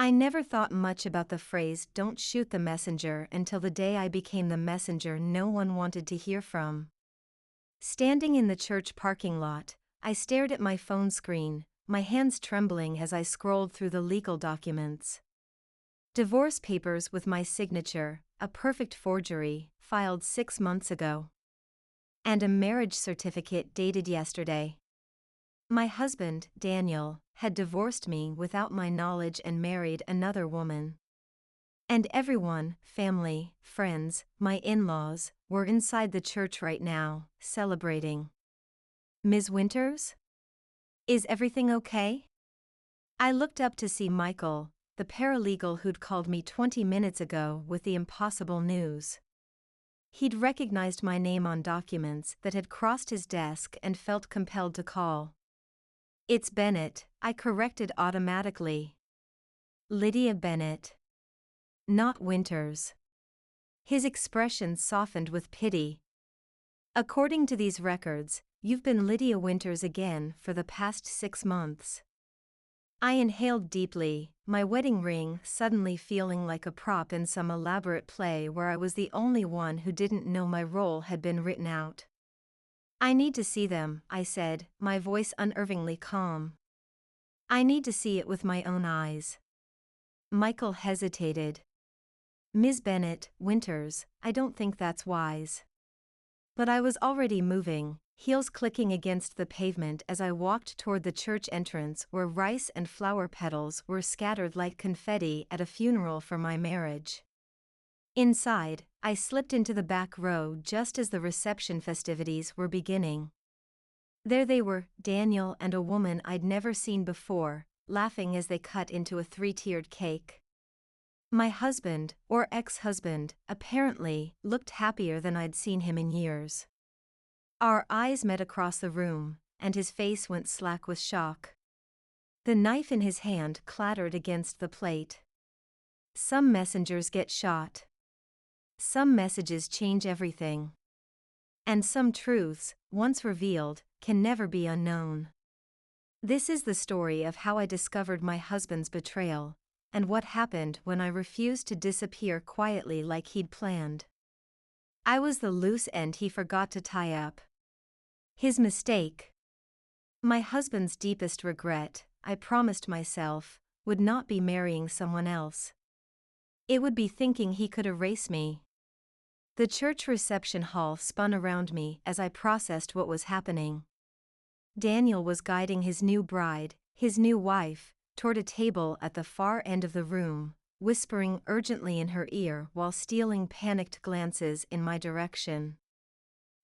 I never thought much about the phrase "don't shoot the messenger" until the day I became the messenger no one wanted to hear from. Standing in the church parking lot, I stared at my phone screen, my hands trembling as I scrolled through the legal documents. Divorce papers with my signature, a perfect forgery, filed 6 months ago. And a marriage certificate dated yesterday. My husband, Daniel, had divorced me without my knowledge and married another woman. And everyone, family, friends, my in-laws, were inside the church right now, celebrating. Ms. Winters? Is everything okay? I looked up to see Michael, the paralegal who'd called me 20 minutes ago with the impossible news. He'd recognized my name on documents that had crossed his desk and felt compelled to call. It's Bennett, I corrected automatically. Lydia Bennett. Not Winters. His expression softened with pity. According to these records, you've been Lydia Winters again for the past 6 months. I inhaled deeply, my wedding ring suddenly feeling like a prop in some elaborate play where I was the only one who didn't know my role had been written out. I need to see them, I said, my voice unervingly calm. I need to see it with my own eyes. Michael hesitated. Ms. Bennett, Winters, I don't think that's wise. But I was already moving, heels clicking against the pavement as I walked toward the church entrance where rice and flower petals were scattered like confetti at a funeral for my marriage. Inside, I slipped into the back row just as the reception festivities were beginning. There they were, Daniel and a woman I'd never seen before, laughing as they cut into a 3-tiered cake. My husband, or ex-husband, apparently, looked happier than I'd seen him in years. Our eyes met across the room, and his face went slack with shock. The knife in his hand clattered against the plate. Some messengers get shot. Some messages change everything. And some truths, once revealed, can never be unknown. This is the story of how I discovered my husband's betrayal, and what happened when I refused to disappear quietly like he'd planned. I was the loose end he forgot to tie up. His mistake. My husband's deepest regret, I promised myself, would not be marrying someone else. It would be thinking he could erase me. The church reception hall spun around me as I processed what was happening. Daniel was guiding his new bride, his new wife, toward a table at the far end of the room, whispering urgently in her ear while stealing panicked glances in my direction.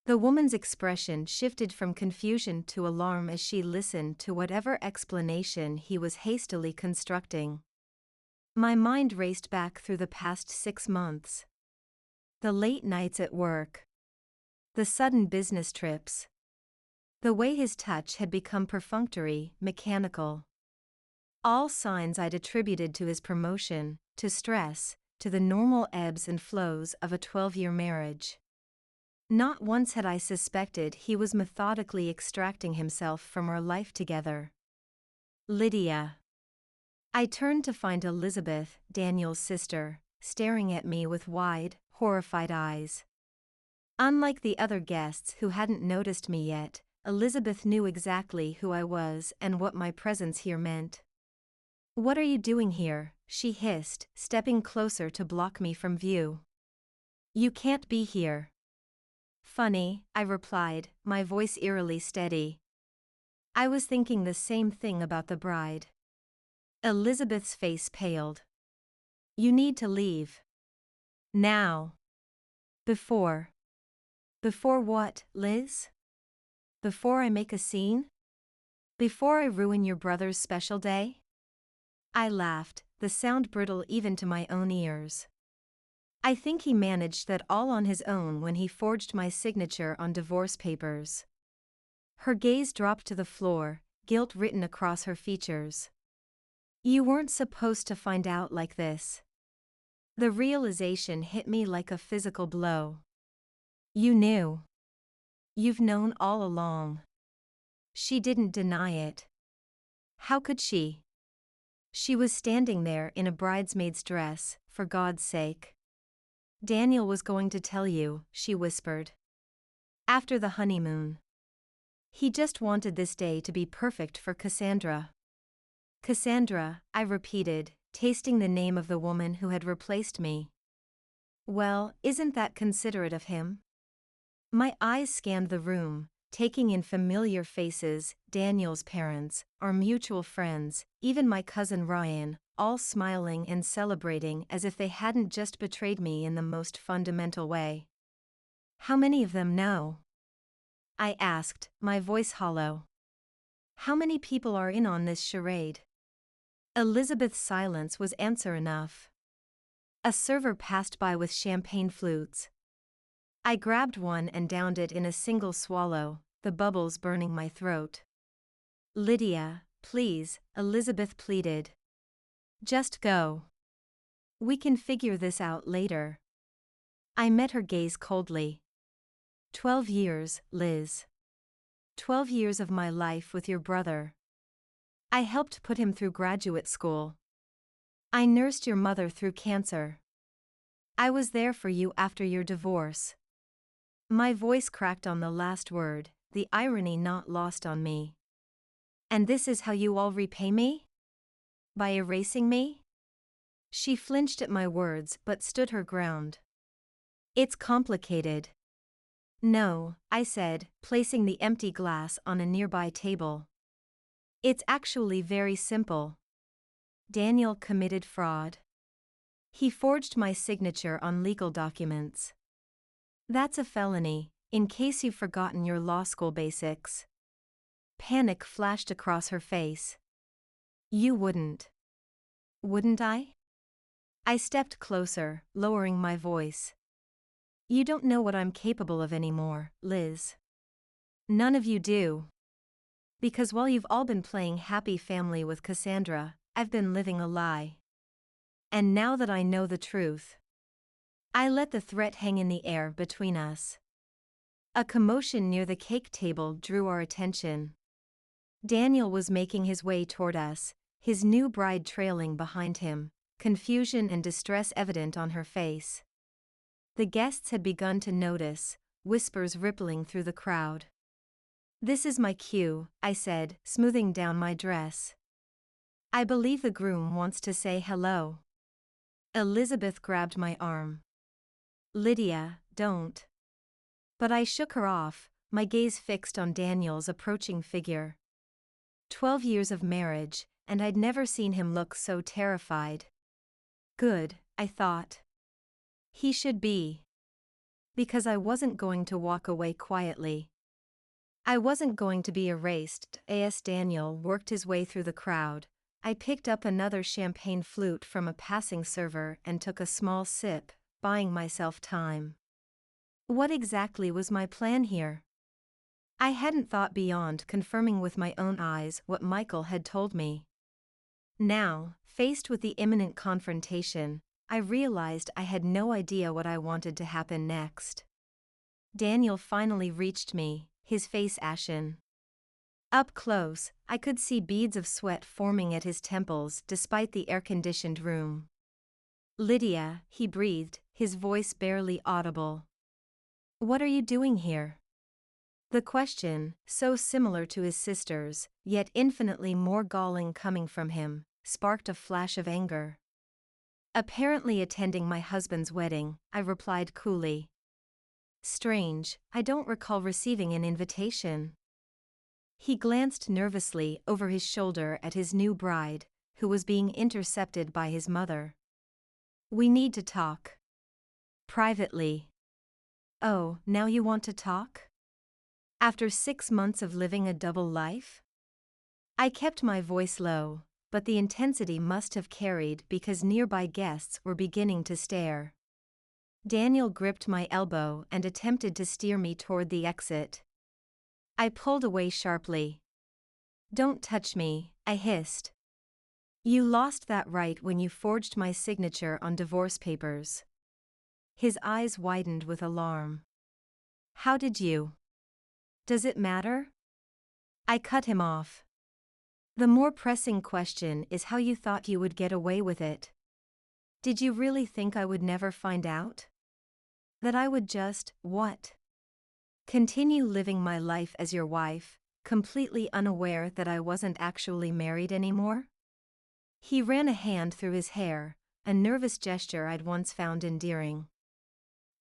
The woman's expression shifted from confusion to alarm as she listened to whatever explanation he was hastily constructing. My mind raced back through the past 6 months. The late nights at work. The sudden business trips. The way his touch had become perfunctory, mechanical. All signs I'd attributed to his promotion, to stress, to the normal ebbs and flows of a 12-year marriage. Not once had I suspected he was methodically extracting himself from our life together. Lydia. I turned to find Elizabeth, Daniel's sister, staring at me with wide, horrified eyes. Unlike the other guests who hadn't noticed me yet, Elizabeth knew exactly who I was and what my presence here meant. "What are you doing here?" she hissed, stepping closer to block me from view. "You can't be here." "Funny," I replied, my voice eerily steady. I was thinking the same thing about the bride. Elizabeth's face paled. "You need to leave. Now." Before. Before what, Liz? Before I make a scene? Before I ruin your brother's special day? I laughed, the sound brittle even to my own ears. I think he managed that all on his own when he forged my signature on divorce papers. Her gaze dropped to the floor, guilt written across her features. "You weren't supposed to find out like this." The realization hit me like a physical blow. "You knew. You've known all along." She didn't deny it. How could she? She was standing there in a bridesmaid's dress, for God's sake. Daniel was going to tell you, she whispered. After the honeymoon. He just wanted this day to be perfect for Cassandra. Cassandra, I repeated, tasting the name of the woman who had replaced me. Well, isn't that considerate of him? My eyes scanned the room, taking in familiar faces, Daniel's parents, our mutual friends, even my cousin Ryan, all smiling and celebrating as if they hadn't just betrayed me in the most fundamental way. How many of them know? I asked, my voice hollow. How many people are in on this charade? Elizabeth's silence was answer enough. A server passed by with champagne flutes. I grabbed one and downed it in a single swallow, the bubbles burning my throat. Lydia, please, Elizabeth pleaded. Just go. We can figure this out later. I met her gaze coldly. 12 years, Liz. 12 years of my life with your brother. I helped put him through graduate school. I nursed your mother through cancer. I was there for you after your divorce. My voice cracked on the last word, the irony not lost on me. And this is how you all repay me? By erasing me? She flinched at my words but stood her ground. It's complicated. No, I said, placing the empty glass on a nearby table. It's actually very simple. Daniel committed fraud. He forged my signature on legal documents. That's a felony, in case you've forgotten your law school basics. Panic flashed across her face. You wouldn't. Wouldn't I? I stepped closer, lowering my voice. You don't know what I'm capable of anymore, Liz. None of you do. Because while you've all been playing happy family with Cassandra, I've been living a lie. And now that I know the truth, I let the threat hang in the air between us. A commotion near the cake table drew our attention. Daniel was making his way toward us, his new bride trailing behind him, confusion and distress evident on her face. The guests had begun to notice, whispers rippling through the crowd. This is my cue, I said, smoothing down my dress. I believe the groom wants to say hello. Elizabeth grabbed my arm. Lydia, don't. But I shook her off, my gaze fixed on Daniel's approaching figure. 12 years of marriage, and I'd never seen him look so terrified. Good, I thought. He should be. Because I wasn't going to walk away quietly. I wasn't going to be erased. As Daniel worked his way through the crowd, I picked up another champagne flute from a passing server and took a small sip, buying myself time. What exactly was my plan here? I hadn't thought beyond confirming with my own eyes what Michael had told me. Now, faced with the imminent confrontation, I realized I had no idea what I wanted to happen next. Daniel finally reached me, his face ashen. Up close, I could see beads of sweat forming at his temples despite the air-conditioned room. Lydia, he breathed, his voice barely audible. What are you doing here? The question, so similar to his sister's, yet infinitely more galling coming from him, sparked a flash of anger. Apparently attending my husband's wedding, I replied coolly. Strange, I don't recall receiving an invitation. He glanced nervously over his shoulder at his new bride, who was being intercepted by his mother. We need to talk. Privately. Oh, now you want to talk? After 6 months of living a double life? I kept my voice low, but the intensity must have carried because nearby guests were beginning to stare. Daniel gripped my elbow and attempted to steer me toward the exit. I pulled away sharply. Don't touch me, I hissed. You lost that right when you forged my signature on divorce papers. His eyes widened with alarm. How did you? Does it matter? I cut him off. The more pressing question is how you thought you would get away with it. Did you really think I would never find out? That I would just, what? Continue living my life as your wife, completely unaware that I wasn't actually married anymore? He ran a hand through his hair, a nervous gesture I'd once found endearing.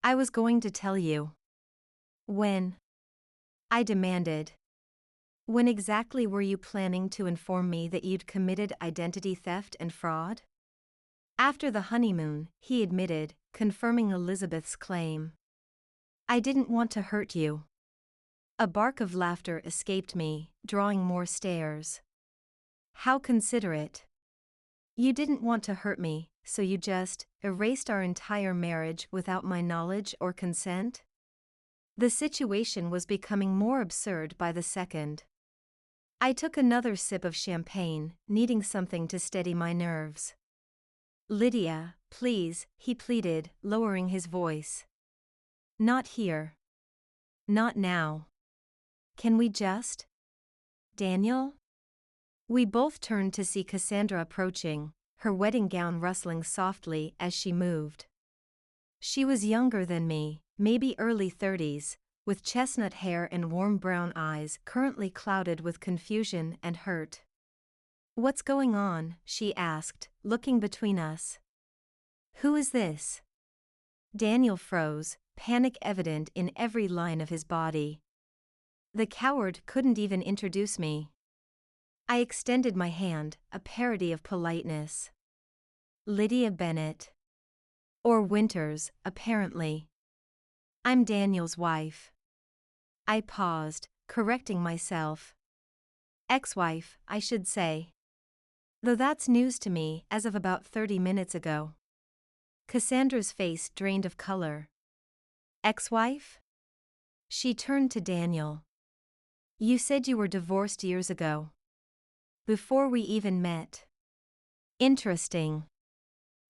I was going to tell you. When? I demanded. When exactly were you planning to inform me that you'd committed identity theft and fraud? After the honeymoon, he admitted, confirming Elizabeth's claim. I didn't want to hurt you. A bark of laughter escaped me, drawing more stares. How considerate. You didn't want to hurt me, so you just erased our entire marriage without my knowledge or consent? The situation was becoming more absurd by the second. I took another sip of champagne, needing something to steady my nerves. Lydia, please, he pleaded, lowering his voice. Not here. Not now. Can we just? Daniel? We both turned to see Cassandra approaching, her wedding gown rustling softly as she moved. She was younger than me, maybe early 30s, with chestnut hair and warm brown eyes currently clouded with confusion and hurt. What's going on? She asked, looking between us. Who is this? Daniel froze, panic evident in every line of his body. The coward couldn't even introduce me. I extended my hand, a parody of politeness. Lydia Bennett. Or Winters, apparently. I'm Daniel's wife. I paused, correcting myself. Ex-wife, I should say. Though that's news to me as of about 30 minutes ago. Cassandra's face drained of color. Ex-wife? She turned to Daniel. You said you were divorced years ago. Before we even met. Interesting.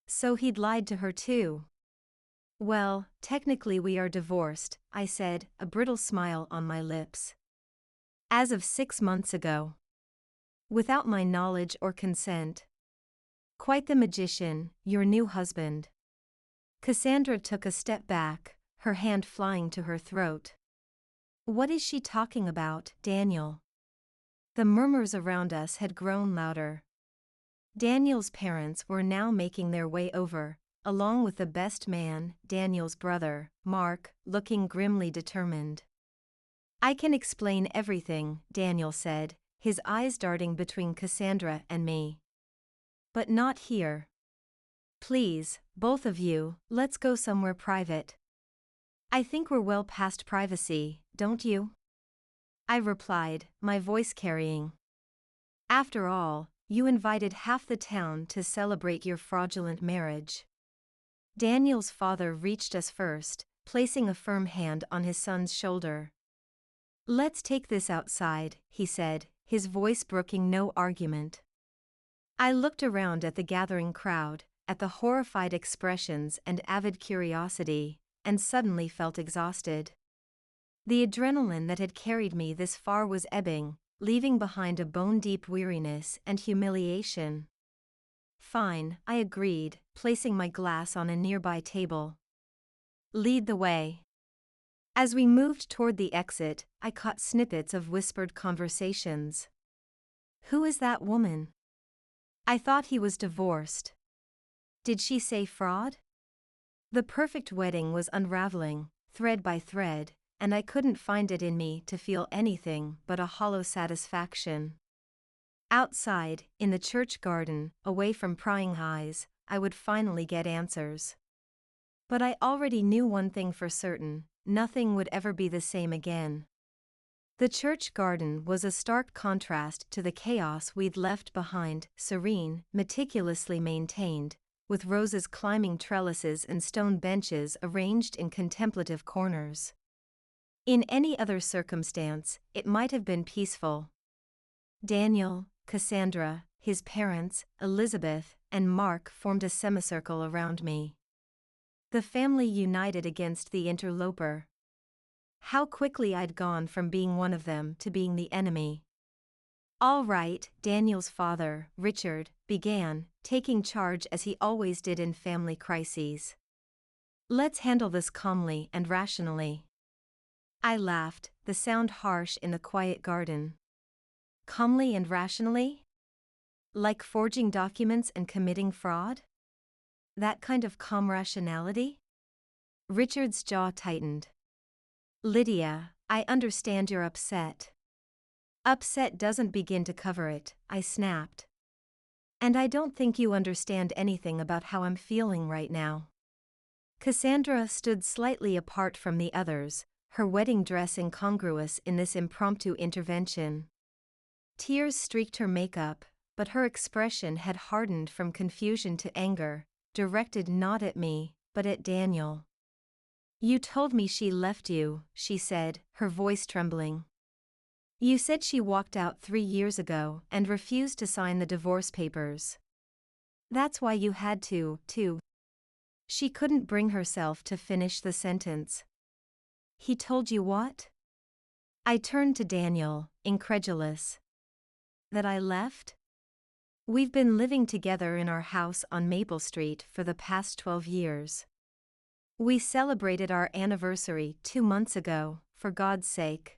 So he'd lied to her too. Well, technically we are divorced, I said, a brittle smile on my lips. As of 6 months ago. Without my knowledge or consent. Quite the magician, your new husband. Cassandra took a step back, her hand flying to her throat. What is she talking about, Daniel? The murmurs around us had grown louder. Daniel's parents were now making their way over, along with the best man, Daniel's brother, Mark, looking grimly determined. I can explain everything, Daniel said, his eyes darting between Cassandra and me. But not here. Please, both of you, let's go somewhere private. I think we're well past privacy, don't you? I replied, my voice carrying. After all, you invited half the town to celebrate your fraudulent marriage. Daniel's father reached us first, placing a firm hand on his son's shoulder. Let's take this outside, he said, his voice brooking no argument. I looked around at the gathering crowd, at the horrified expressions and avid curiosity, and suddenly felt exhausted. The adrenaline that had carried me this far was ebbing, leaving behind a bone-deep weariness and humiliation. Fine, I agreed, placing my glass on a nearby table. Lead the way. As we moved toward the exit, I caught snippets of whispered conversations. Who is that woman? I thought he was divorced. Did she say fraud? The perfect wedding was unraveling, thread by thread, and I couldn't find it in me to feel anything but a hollow satisfaction. Outside, in the church garden, away from prying eyes, I would finally get answers. But I already knew one thing for certain, nothing would ever be the same again. The church garden was a stark contrast to the chaos we'd left behind, serene, meticulously maintained, with roses climbing trellises and stone benches arranged in contemplative corners. In any other circumstance, it might have been peaceful. Daniel, Cassandra, his parents, Elizabeth, and Mark formed a semicircle around me. The family united against the interloper. How quickly I'd gone from being one of them to being the enemy. All right, Daniel's father, Richard, began, taking charge as he always did in family crises. Let's handle this calmly and rationally. I laughed, the sound harsh in the quiet garden. Calmly and rationally? Like forging documents and committing fraud? That kind of calm rationality? Richard's jaw tightened. Lydia, I understand you're upset. Upset doesn't begin to cover it, I snapped. And I don't think you understand anything about how I'm feeling right now. Cassandra stood slightly apart from the others, her wedding dress incongruous in this impromptu intervention. Tears streaked her makeup, but her expression had hardened from confusion to anger, directed not at me, but at Daniel. You told me she left you, she said, her voice trembling. You said she walked out 3 years ago and refused to sign the divorce papers. That's why you had to. She couldn't bring herself to finish the sentence. He told you what? I turned to Daniel, incredulous. That I left? We've been living together in our house on Maple Street for the past 12 years. We celebrated our anniversary 2 months ago, for God's sake.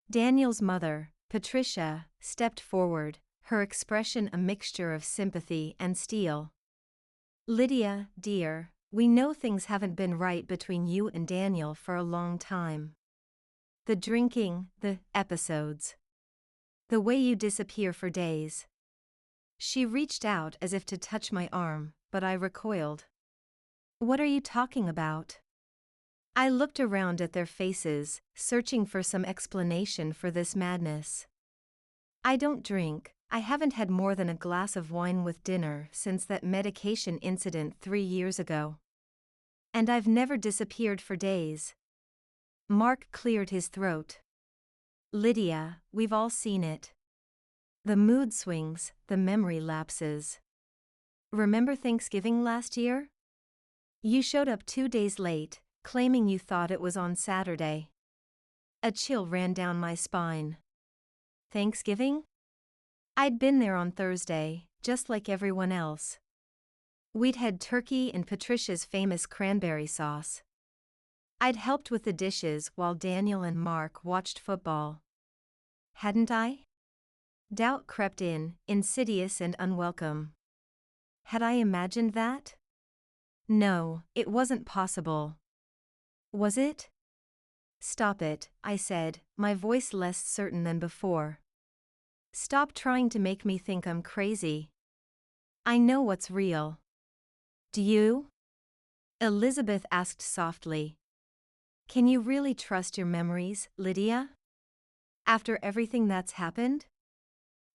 Daniel's mother, Patricia, stepped forward, her expression a mixture of sympathy and steel. Lydia, dear, we know things haven't been right between you and Daniel for a long time. The drinking, the episodes. The way you disappear for days. She reached out as if to touch my arm, but I recoiled. What are you talking about? I looked around at their faces, searching for some explanation for this madness. I don't drink, I haven't had more than a glass of wine with dinner since that medication incident 3 years ago. And I've never disappeared for days. Mark cleared his throat. Lydia, we've all seen it. The mood swings, the memory lapses. Remember Thanksgiving last year? You showed up 2 days late, claiming you thought it was on Saturday. A chill ran down my spine. Thanksgiving? I'd been there on Thursday, just like everyone else. We'd had turkey and Patricia's famous cranberry sauce. I'd helped with the dishes while Daniel and Mark watched football. Hadn't I? Doubt crept in, insidious and unwelcome. Had I imagined that? No, it wasn't possible. Was it? Stop it, I said, my voice less certain than before. Stop trying to make me think I'm crazy. I know what's real. Do you? Elizabeth asked softly. Can you really trust your memories, Lydia? After everything that's happened?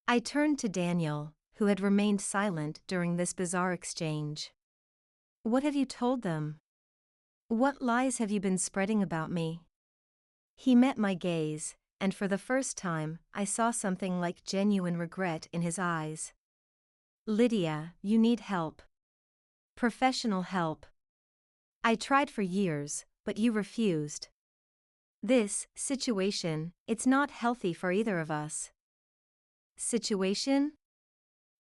I turned to Daniel, who had remained silent during this bizarre exchange. What have you told them? What lies have you been spreading about me? He met my gaze, and for the first time, I saw something like genuine regret in his eyes. Lydia, you need help. Professional help. I tried for years, but you refused. This situation, it's not healthy for either of us. Situation?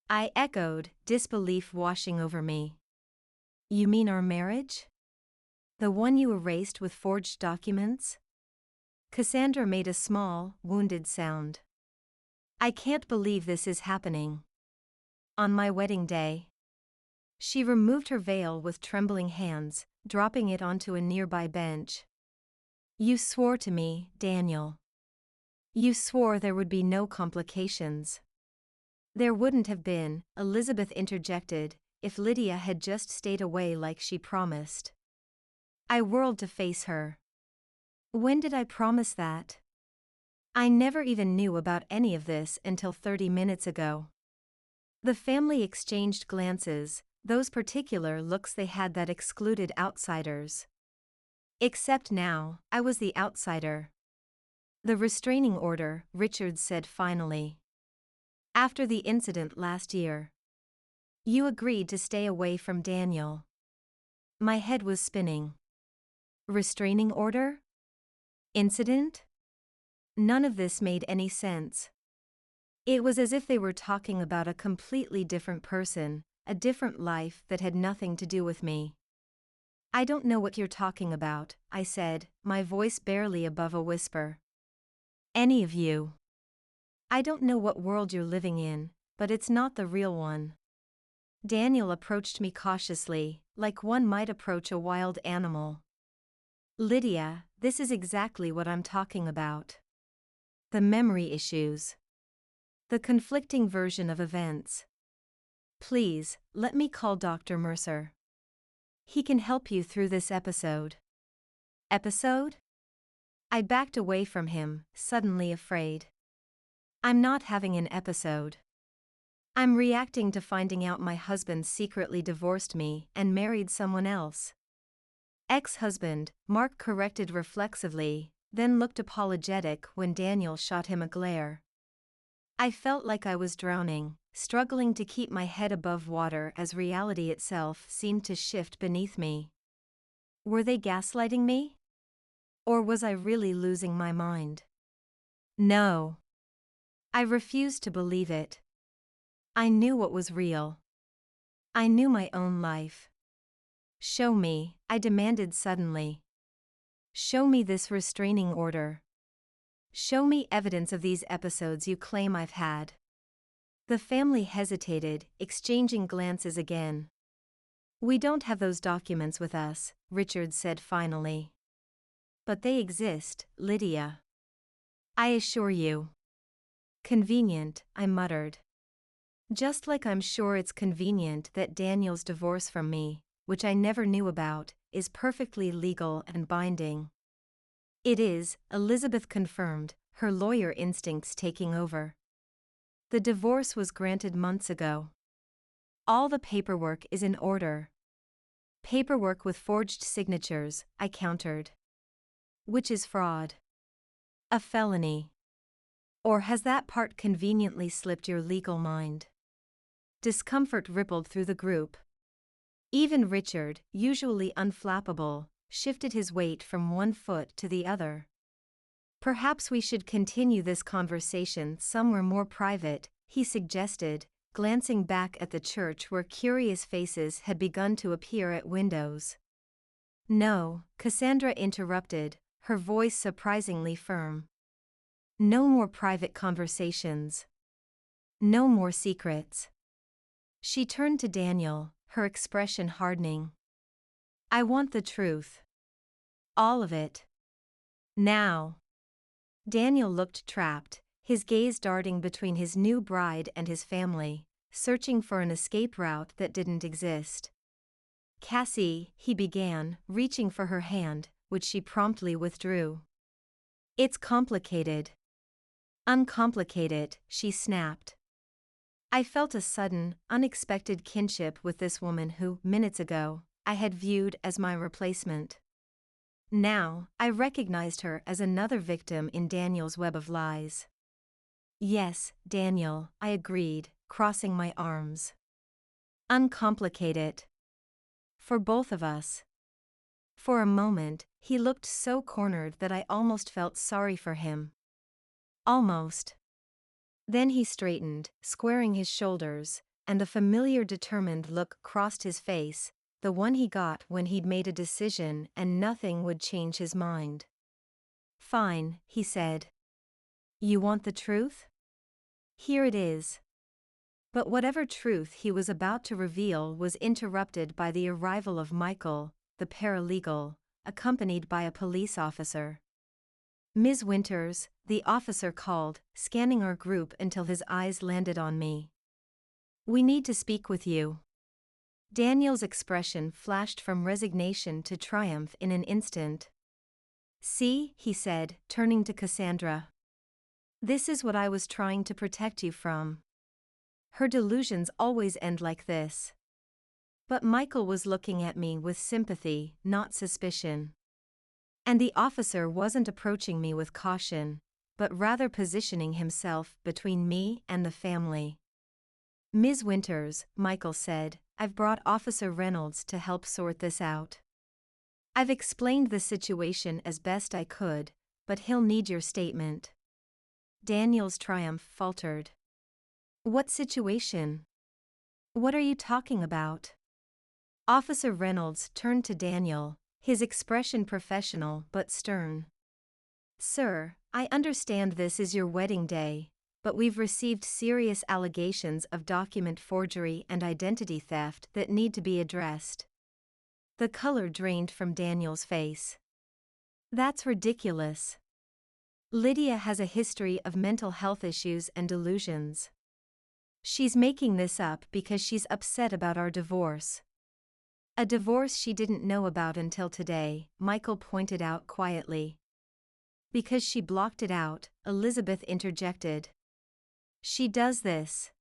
I echoed, disbelief washing over me. You mean our marriage? The one you erased with forged documents? Cassandra made a small, wounded sound. I can't believe this is happening. On my wedding day. She removed her veil with trembling hands, dropping it onto a nearby bench. You swore to me, Daniel. You swore there would be no complications. There wouldn't have been, Elizabeth interjected, if Lydia had just stayed away like she promised. I whirled to face her. When did I promise that? I never even knew about any of this until 30 minutes ago. The family exchanged glances, those particular looks they had that excluded outsiders. Except now, I was the outsider. The restraining order, Richard said finally. After the incident last year. You agreed to stay away from Daniel. My head was spinning. Restraining order? Incident? None of this made any sense. It was as if they were talking about a completely different person, a different life that had nothing to do with me. I don't know what you're talking about, I said, my voice barely above a whisper. Any of you. I don't know what world you're living in, but it's not the real one. Daniel approached me cautiously, like one might approach a wild animal. Lydia, this is exactly what I'm talking about. The memory issues. The conflicting version of events. Please, let me call Dr. Mercer. He can help you through this episode. Episode? I backed away from him, suddenly afraid. I'm not having an episode. I'm reacting to finding out my husband secretly divorced me and married someone else. Ex-husband, Mark corrected reflexively, then looked apologetic when Daniel shot him a glare. I felt like I was drowning, struggling to keep my head above water as reality itself seemed to shift beneath me. Were they gaslighting me? Or was I really losing my mind? No. I refused to believe it. I knew what was real. I knew my own life. Show me, I demanded suddenly. Show me this restraining order. Show me evidence of these episodes you claim I've had. The family hesitated, exchanging glances again. We don't have those documents with us, Richard said finally. But they exist, Lydia. I assure you. Convenient, I muttered. Just like I'm sure it's convenient that Daniel's divorce from me, which I never knew about, is perfectly legal and binding. It is, Elizabeth confirmed, her lawyer instincts taking over. The divorce was granted months ago. All the paperwork is in order. Paperwork with forged signatures, I countered. Which is fraud. A felony. Or has that part conveniently slipped your legal mind? Discomfort rippled through the group. Even Richard, usually unflappable, shifted his weight from one foot to the other. Perhaps we should continue this conversation somewhere more private, he suggested, glancing back at the church where curious faces had begun to appear at windows. No, Cassandra interrupted, her voice surprisingly firm. No more private conversations. No more secrets. She turned to Daniel, her expression hardening. I want the truth. All of it. Now. Daniel looked trapped, his gaze darting between his new bride and his family, searching for an escape route that didn't exist. Cassie, he began, reaching for her hand, which she promptly withdrew. It's complicated. Uncomplicated, she snapped. I felt a sudden, unexpected kinship with this woman who, minutes ago, I had viewed as my replacement. Now, I recognized her as another victim in Daniel's web of lies. Yes, Daniel, I agreed, crossing my arms. Uncomplicate. For both of us. For a moment, he looked so cornered that I almost felt sorry for him. Almost. Then he straightened, squaring his shoulders, and a familiar determined look crossed his face, the one he got when he'd made a decision and nothing would change his mind. Fine, he said. You want the truth? Here it is. But whatever truth he was about to reveal was interrupted by the arrival of Michael, the paralegal, accompanied by a police officer. Ms. Winters, the officer called, scanning our group until his eyes landed on me. We need to speak with you. Daniel's expression flashed from resignation to triumph in an instant. See, he said, turning to Cassandra. This is what I was trying to protect you from. Her delusions always end like this. But Michael was looking at me with sympathy, not suspicion. And the officer wasn't approaching me with caution, but rather positioning himself between me and the family. Ms. Winters, Michael said, I've brought Officer Reynolds to help sort this out. I've explained the situation as best I could, but he'll need your statement. Daniel's triumph faltered. What situation? What are you talking about? Officer Reynolds turned to Daniel, his expression professional but stern. Sir, I understand this is your wedding day, but we've received serious allegations of document forgery and identity theft that need to be addressed. The color drained from Daniel's face. That's ridiculous. Lydia has a history of mental health issues and delusions. She's making this up because she's upset about our divorce. A divorce she didn't know about until today, Michael pointed out quietly. Because she blocked it out, Elizabeth interjected. She does this.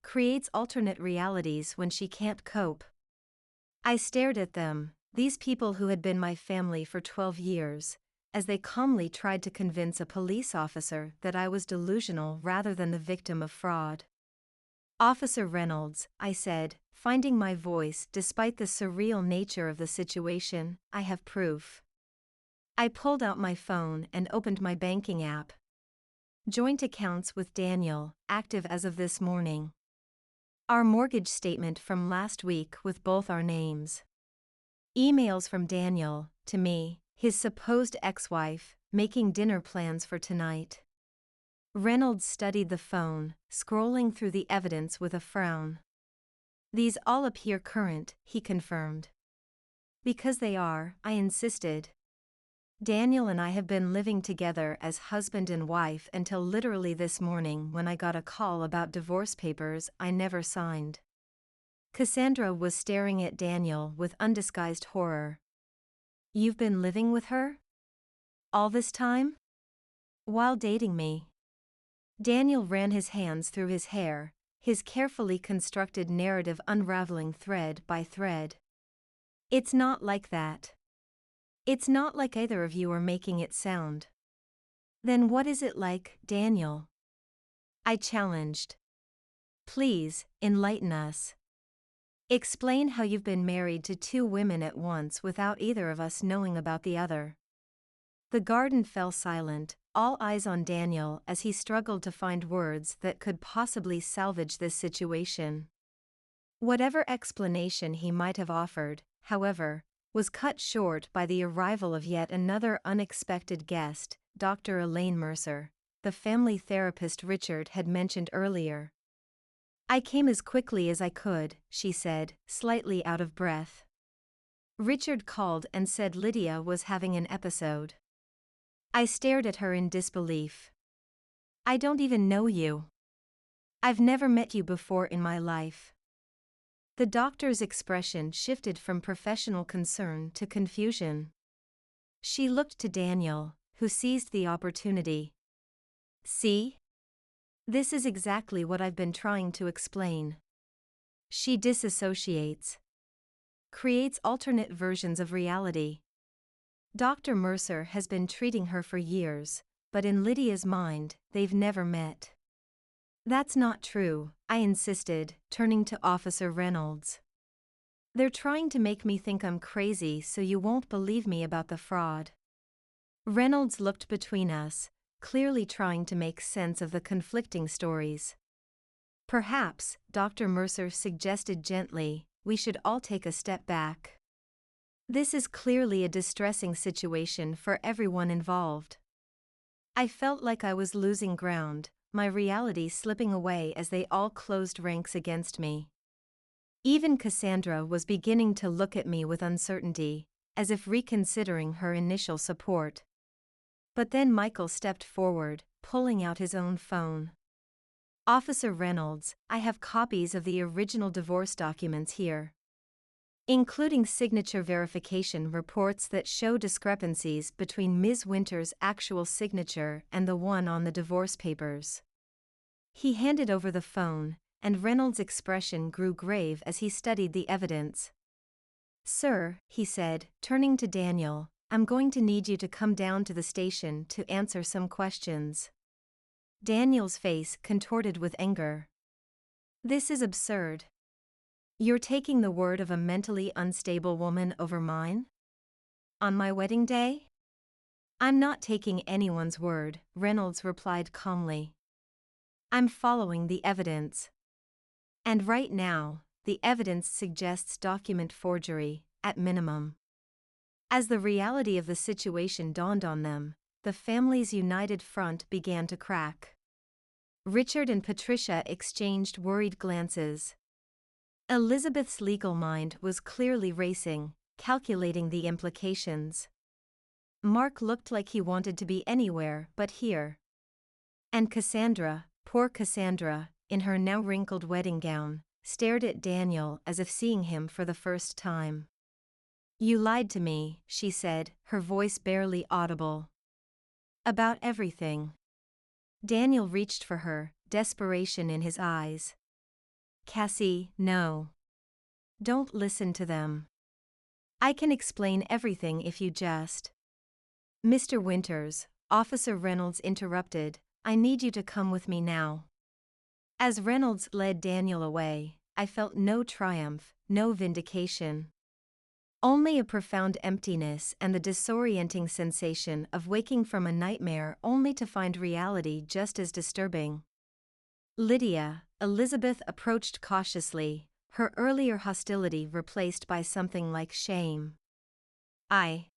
Creates alternate realities when she can't cope. I stared at them, these people who had been my family for 12 years, as they calmly tried to convince a police officer that I was delusional rather than the victim of fraud. Officer Reynolds, I said, finding my voice despite the surreal nature of the situation, I have proof. I pulled out my phone and opened my banking app. Joint accounts with Daniel, active as of this morning. Our mortgage statement from last week with both our names. Emails from Daniel, to me, his supposed ex-wife, making dinner plans for tonight. Reynolds studied the phone, scrolling through the evidence with a frown. These all appear current, he confirmed. Because they are, I insisted. Daniel and I have been living together as husband and wife until literally this morning when I got a call about divorce papers I never signed. Cassandra was staring at Daniel with undisguised horror. You've been living with her? All this time? While dating me? Daniel ran his hands through his hair, his carefully constructed narrative unraveling thread by thread. It's not like that. It's not like either of you are making it sound. Then what is it like, Daniel? I challenged. Please, enlighten us. Explain how you've been married to 2 women at once without either of us knowing about the other. The garden fell silent, all eyes on Daniel as he struggled to find words that could possibly salvage this situation. Whatever explanation he might have offered, however, was cut short by the arrival of yet another unexpected guest, Dr. Elaine Mercer, the family therapist Richard had mentioned earlier. I came as quickly as I could, she said, slightly out of breath. Richard called and said Lydia was having an episode. I stared at her in disbelief. I don't even know you. I've never met you before in my life. The doctor's expression shifted from professional concern to confusion. She looked to Daniel, who seized the opportunity. See? This is exactly what I've been trying to explain. She disassociates. Creates alternate versions of reality. Dr. Mercer has been treating her for years, but in Lydia's mind, they've never met. That's not true, I insisted, turning to Officer Reynolds. They're trying to make me think I'm crazy so you won't believe me about the fraud. Reynolds looked between us, clearly trying to make sense of the conflicting stories. Perhaps, Dr. Mercer suggested gently, we should all take a step back. This is clearly a distressing situation for everyone involved. I felt like I was losing ground, my reality slipping away as they all closed ranks against me. Even Cassandra was beginning to look at me with uncertainty, as if reconsidering her initial support. But then Michael stepped forward, pulling out his own phone. Officer Reynolds, I have copies of the original divorce documents here, including signature verification reports that show discrepancies between Ms. Winters' actual signature and the one on the divorce papers. He handed over the phone, and Reynolds' expression grew grave as he studied the evidence. Sir, he said, turning to Daniel, I'm going to need you to come down to the station to answer some questions. Daniel's face contorted with anger. This is absurd. You're taking the word of a mentally unstable woman over mine? On my wedding day? I'm not taking anyone's word, Reynolds replied calmly. I'm following the evidence. And right now, the evidence suggests document forgery, at minimum. As the reality of the situation dawned on them, the family's united front began to crack. Richard and Patricia exchanged worried glances. Elizabeth's legal mind was clearly racing, calculating the implications. Mark looked like he wanted to be anywhere but here. And Cassandra, poor Cassandra, in her now wrinkled wedding gown, stared at Daniel as if seeing him for the first time. "You lied to me," she said, her voice barely audible. "About everything." Daniel reached for her, desperation in his eyes. "Cassie, no. Don't listen to them. I can explain everything if you just—" "Mr. Winters," Officer Reynolds interrupted, "I need you to come with me now." As Reynolds led Daniel away, I felt no triumph, no vindication. Only a profound emptiness and the disorienting sensation of waking from a nightmare only to find reality just as disturbing. "Lydia," Elizabeth approached cautiously, her earlier hostility replaced by something like shame. I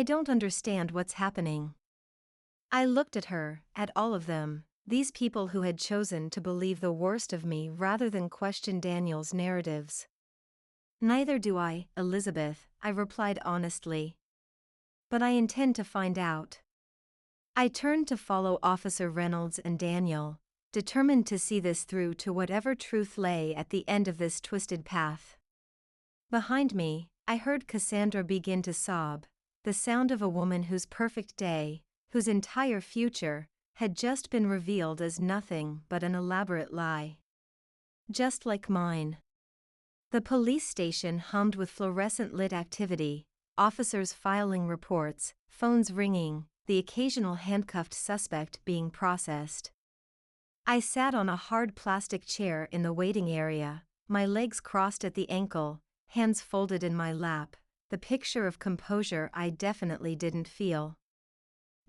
don't understand what's happening." I looked at her, at all of them, these people who had chosen to believe the worst of me rather than question Daniel's narratives. "Neither do I, Elizabeth," I replied honestly. "But I intend to find out." I turned to follow Officer Reynolds and Daniel, determined to see this through to whatever truth lay at the end of this twisted path. Behind me, I heard Cassandra begin to sob, the sound of a woman whose perfect day, whose entire future, had just been revealed as nothing but an elaborate lie. Just like mine. The police station hummed with fluorescent-lit activity, officers filing reports, phones ringing, the occasional handcuffed suspect being processed. I sat on a hard plastic chair in the waiting area, my legs crossed at the ankle, hands folded in my lap, the picture of composure I definitely didn't feel.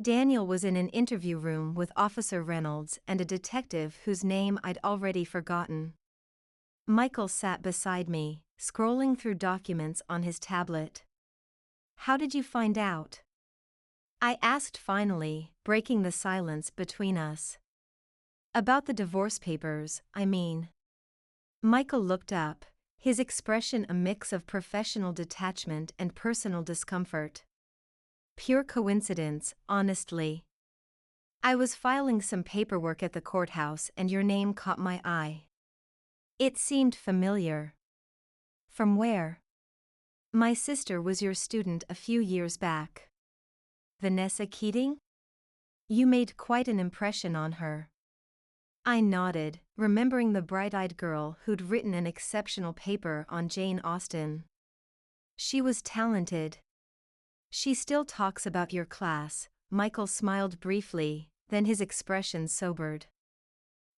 Daniel was in an interview room with Officer Reynolds and a detective whose name I'd already forgotten. Michael sat beside me, scrolling through documents on his tablet. "How did you find out?" I asked finally, breaking the silence between us. "About the divorce papers, I mean." Michael looked up, his expression a mix of professional detachment and personal discomfort. "Pure coincidence, honestly. I was filing some paperwork at the courthouse and your name caught my eye. It seemed familiar." "From where?" "My sister was your student a few years back." "Vanessa Keating? You made quite an impression on her." I nodded, remembering the bright-eyed girl who'd written an exceptional paper on Jane Austen. "She was talented." "She still talks about your class." Michael smiled briefly, then his expression sobered.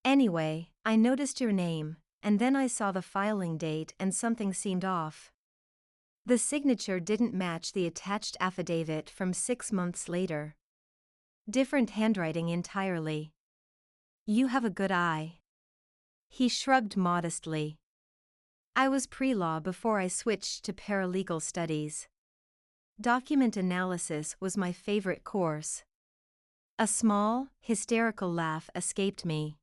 "Anyway, I noticed your name, and then I saw the filing date and something seemed off. The signature didn't match the attached affidavit from 6 months later. Different handwriting entirely." "You have a good eye." He shrugged modestly. "I was pre-law before I switched to paralegal studies. Document analysis was my favorite course." A small, hysterical laugh escaped me.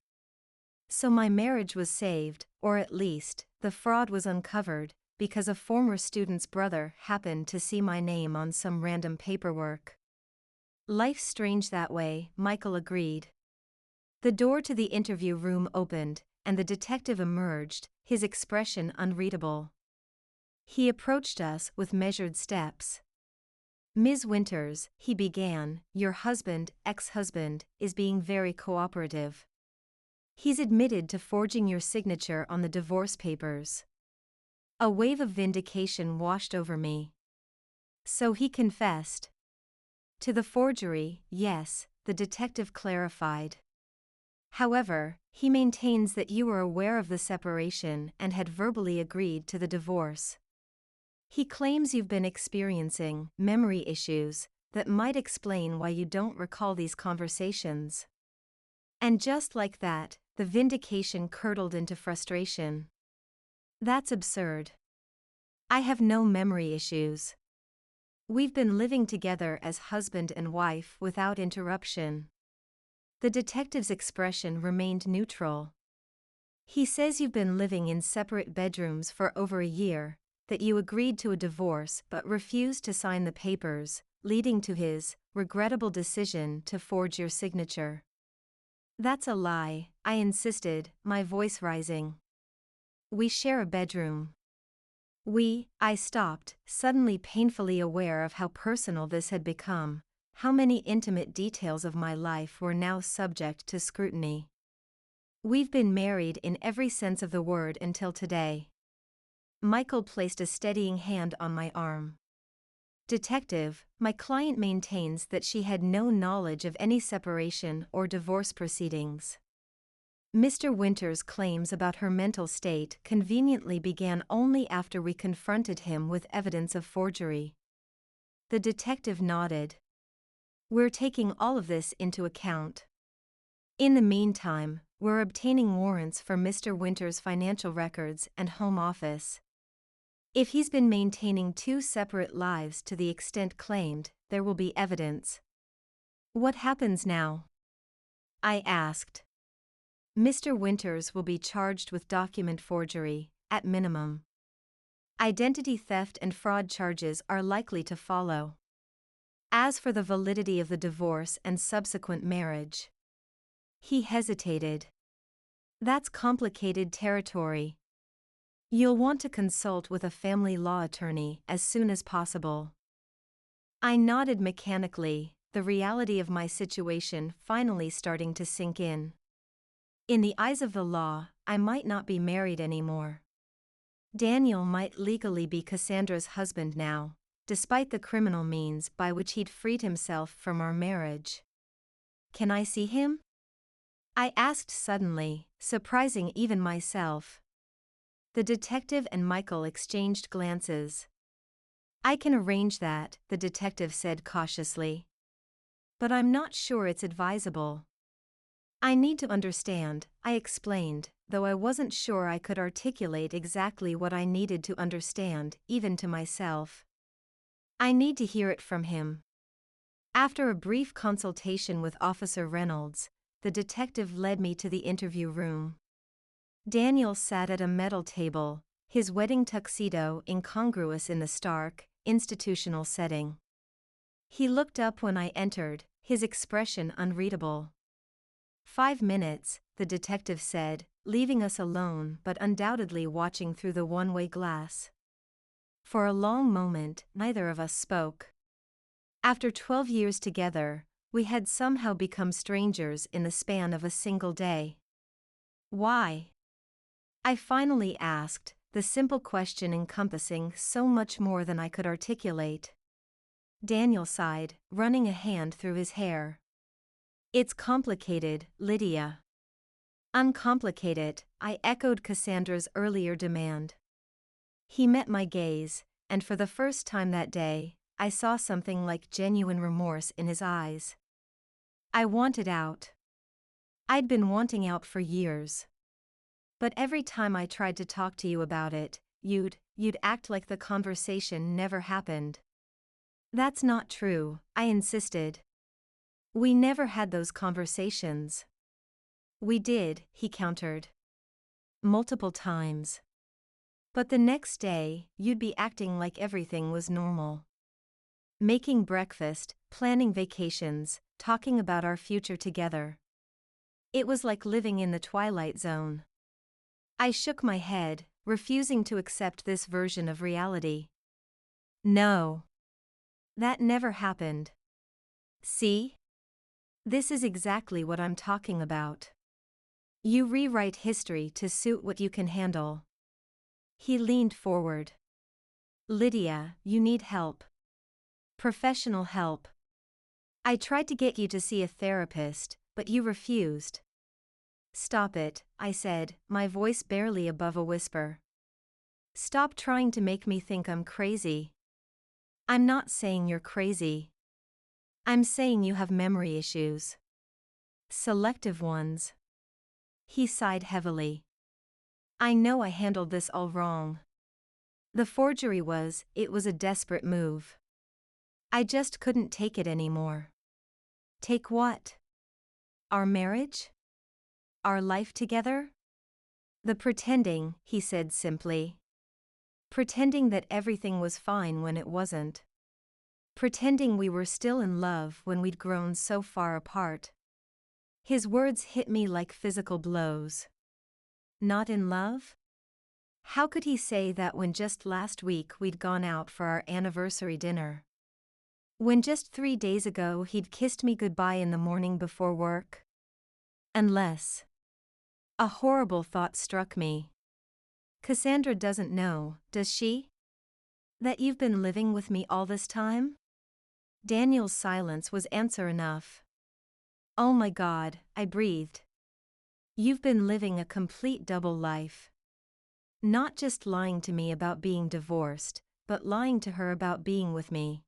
"So my marriage was saved, or at least, the fraud was uncovered, because a former student's brother happened to see my name on some random paperwork." "Life's strange that way," Michael agreed. The door to the interview room opened, and the detective emerged, his expression unreadable. He approached us with measured steps. "Ms. Winters," he began, "your husband, ex-husband, is being very cooperative. He's admitted to forging your signature on the divorce papers." A wave of vindication washed over me. "So he confessed?" "To the forgery, yes," the detective clarified. "However, he maintains that you were aware of the separation and had verbally agreed to the divorce. He claims you've been experiencing memory issues that might explain why you don't recall these conversations." And just like that, the vindication curdled into frustration. That's absurd. I have no memory issues. We've been living together as husband and wife without interruption. The detective's expression remained neutral. He says you've been living in separate bedrooms for over a year, that you agreed to a divorce but refused to sign the papers, leading to his regrettable decision to forge your signature. That's a lie, I insisted, my voice rising. We share a bedroom. I stopped, suddenly painfully aware of how personal this had become, how many intimate details of my life were now subject to scrutiny. We've been married in every sense of the word until today. Michael placed a steadying hand on my arm. Detective, my client maintains that she had no knowledge of any separation or divorce proceedings. Mr. Winters' claims about her mental state conveniently began only after we confronted him with evidence of forgery. The detective nodded. We're taking all of this into account. In the meantime, we're obtaining warrants for Mr. Winters' financial records and home office. If he's been maintaining two separate lives to the extent claimed, there will be evidence. What happens now? I asked. Mr. Winters will be charged with document forgery, at minimum. Identity theft and fraud charges are likely to follow. As for the validity of the divorce and subsequent marriage. He hesitated. That's complicated territory. You'll want to consult with a family law attorney as soon as possible. I nodded mechanically, the reality of my situation finally starting to sink in. In the eyes of the law, I might not be married anymore. Daniel might legally be Cassandra's husband now, despite the criminal means by which he'd freed himself from our marriage. Can I see him? I asked suddenly, surprising even myself. The detective and Michael exchanged glances. I can arrange that, the detective said cautiously. But I'm not sure it's advisable. I need to understand, I explained, though I wasn't sure I could articulate exactly what I needed to understand, even to myself. I need to hear it from him. After a brief consultation with Officer Reynolds, the detective led me to the interview room. Daniel sat at a metal table, his wedding tuxedo incongruous in the stark, institutional setting. He looked up when I entered, his expression unreadable. 5 minutes, the detective said, leaving us alone but undoubtedly watching through the one-way glass. For a long moment, neither of us spoke. After 12 years together, we had somehow become strangers in the span of a single day. Why? I finally asked, the simple question encompassing so much more than I could articulate. Daniel sighed, running a hand through his hair. It's complicated, Lydia. Uncomplicate, I echoed Cassandra's earlier demand. He met my gaze, and for the first time that day, I saw something like genuine remorse in his eyes. I wanted out. I'd been wanting out for years. But every time I tried to talk to you about it, you'd act like the conversation never happened. That's not true, I insisted. We never had those conversations. We did, he countered. Multiple times. But the next day, you'd be acting like everything was normal. Making breakfast, planning vacations, talking about our future together. It was like living in the twilight zone. I shook my head, refusing to accept this version of reality. No. That never happened. See? This is exactly what I'm talking about. You rewrite history to suit what you can handle. He leaned forward. Lydia, you need help. Professional help. I tried to get you to see a therapist, but you refused. Stop it, I said, my voice barely above a whisper. Stop trying to make me think I'm crazy. I'm not saying you're crazy. I'm saying you have memory issues. Selective ones. He sighed heavily. I know I handled this all wrong. The forgery it was a desperate move. I just couldn't take it anymore. Take what? Our marriage? Our life together? The pretending, he said simply. Pretending that everything was fine when it wasn't. Pretending we were still in love when we'd grown so far apart. His words hit me like physical blows. Not in love? How could he say that when just last week we'd gone out for our anniversary dinner? When just 3 days ago he'd kissed me goodbye in the morning before work? Unless. A horrible thought struck me. Cassandra doesn't know, does she? That you've been living with me all this time? Daniel's silence was answer enough. Oh my God, I breathed. You've been living a complete double life. Not just lying to me about being divorced, but lying to her about being with me.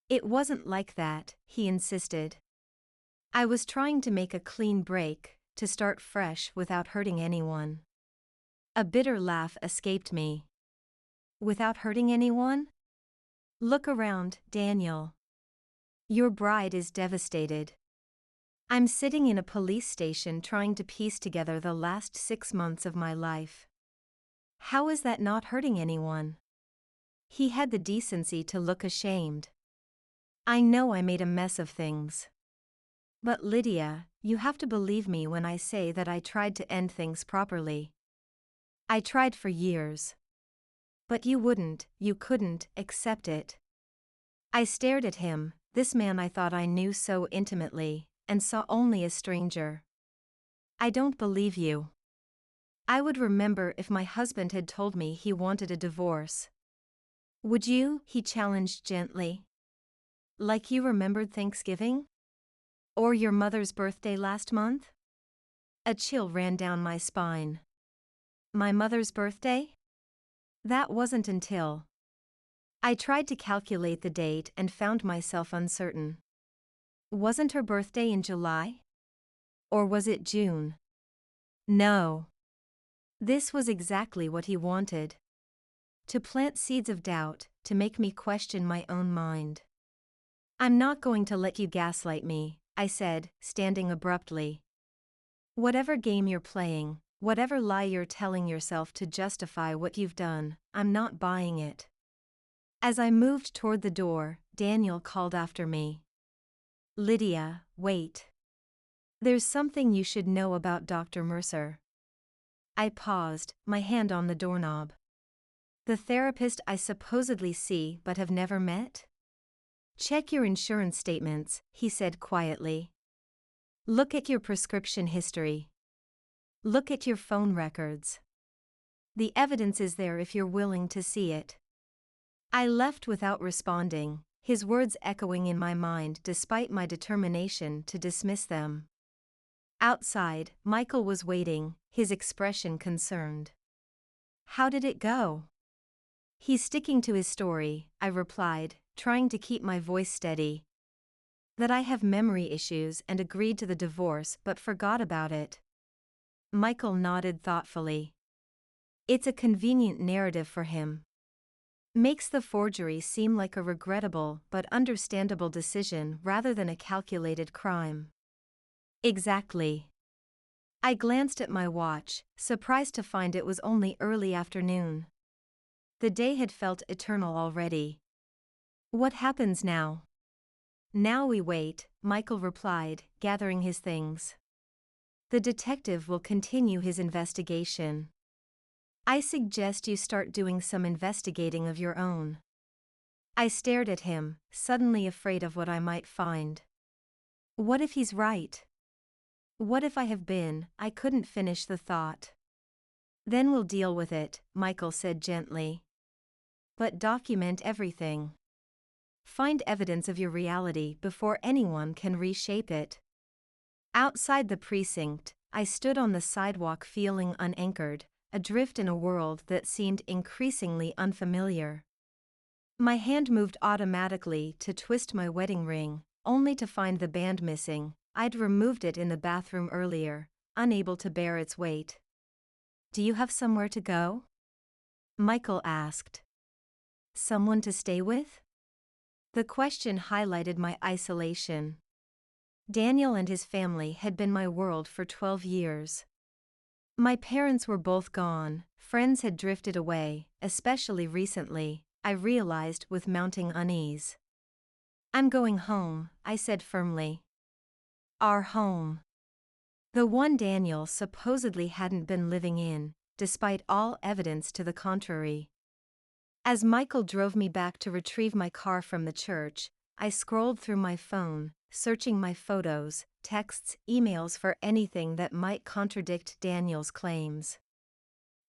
It wasn't like that, he insisted. I was trying to make a clean break, to start fresh without hurting anyone. A bitter laugh escaped me. Without hurting anyone? Look around, Daniel. Your bride is devastated. I'm sitting in a police station trying to piece together the last 6 months of my life. How is that not hurting anyone? He had the decency to look ashamed. I know I made a mess of things. But Lydia, you have to believe me when I say that I tried to end things properly. I tried for years. But you couldn't accept it. I stared at him, this man I thought I knew so intimately, and saw only a stranger. I don't believe you. I would remember if my husband had told me he wanted a divorce. Would you? He challenged gently. Like you remembered Thanksgiving? Or your mother's birthday last month? A chill ran down my spine. My mother's birthday? That wasn't until. I tried to calculate the date and found myself uncertain. Wasn't her birthday in July? Or was it June? No. This was exactly what he wanted. To plant seeds of doubt, to make me question my own mind. I'm not going to let you gaslight me, I said, standing abruptly. Whatever game you're playing, whatever lie you're telling yourself to justify what you've done, I'm not buying it. As I moved toward the door, Daniel called after me. Lydia, wait. There's something you should know about Dr. Mercer. I paused, my hand on the doorknob. The therapist I supposedly see but have never met? Check your insurance statements, he said quietly. Look at your prescription history. Look at your phone records. The evidence is there if you're willing to see it. I left without responding, his words echoing in my mind despite my determination to dismiss them. Outside, Michael was waiting, his expression concerned. How did it go? He's sticking to his story, I replied, trying to keep my voice steady. That I have memory issues and agreed to the divorce but forgot about it. Michael nodded thoughtfully. It's a convenient narrative for him. Makes the forgery seem like a regrettable but understandable decision rather than a calculated crime. Exactly. I glanced at my watch, surprised to find it was only early afternoon. The day had felt eternal already. What happens now? Now we wait, Michael replied, gathering his things. The detective will continue his investigation. I suggest you start doing some investigating of your own. I stared at him, suddenly afraid of what I might find. What if he's right? What if I couldn't finish the thought. Then we'll deal with it, Michael said gently. But document everything. Find evidence of your reality before anyone can reshape it. Outside the precinct, I stood on the sidewalk feeling unanchored, adrift in a world that seemed increasingly unfamiliar. My hand moved automatically to twist my wedding ring, only to find the band missing, I'd removed it in the bathroom earlier, unable to bear its weight. Do you have somewhere to go? Michael asked. Someone to stay with? The question highlighted my isolation. Daniel and his family had been my world for 12 years. My parents were both gone, friends had drifted away, especially recently, I realized with mounting unease. I'm going home, I said firmly. Our home. The one Daniel supposedly hadn't been living in, despite all evidence to the contrary. As Michael drove me back to retrieve my car from the church, I scrolled through my phone, searching my photos, texts, emails for anything that might contradict Daniel's claims.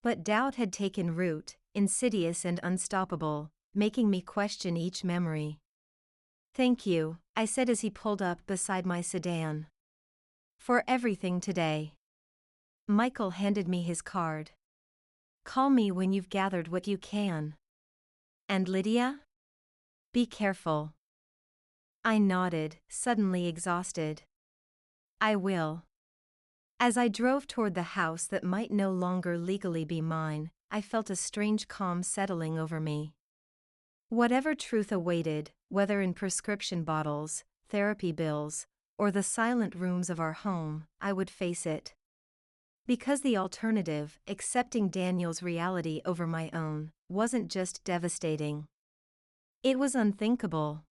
But doubt had taken root, insidious and unstoppable, making me question each memory. Thank you, I said as he pulled up beside my sedan. For everything today. Michael handed me his card. Call me when you've gathered what you can. And Lydia? Be careful. I nodded, suddenly exhausted. I will. As I drove toward the house that might no longer legally be mine, I felt a strange calm settling over me. Whatever truth awaited, whether in prescription bottles, therapy bills, or the silent rooms of our home, I would face it. Because the alternative, accepting Daniel's reality over my own, wasn't just devastating. It was unthinkable.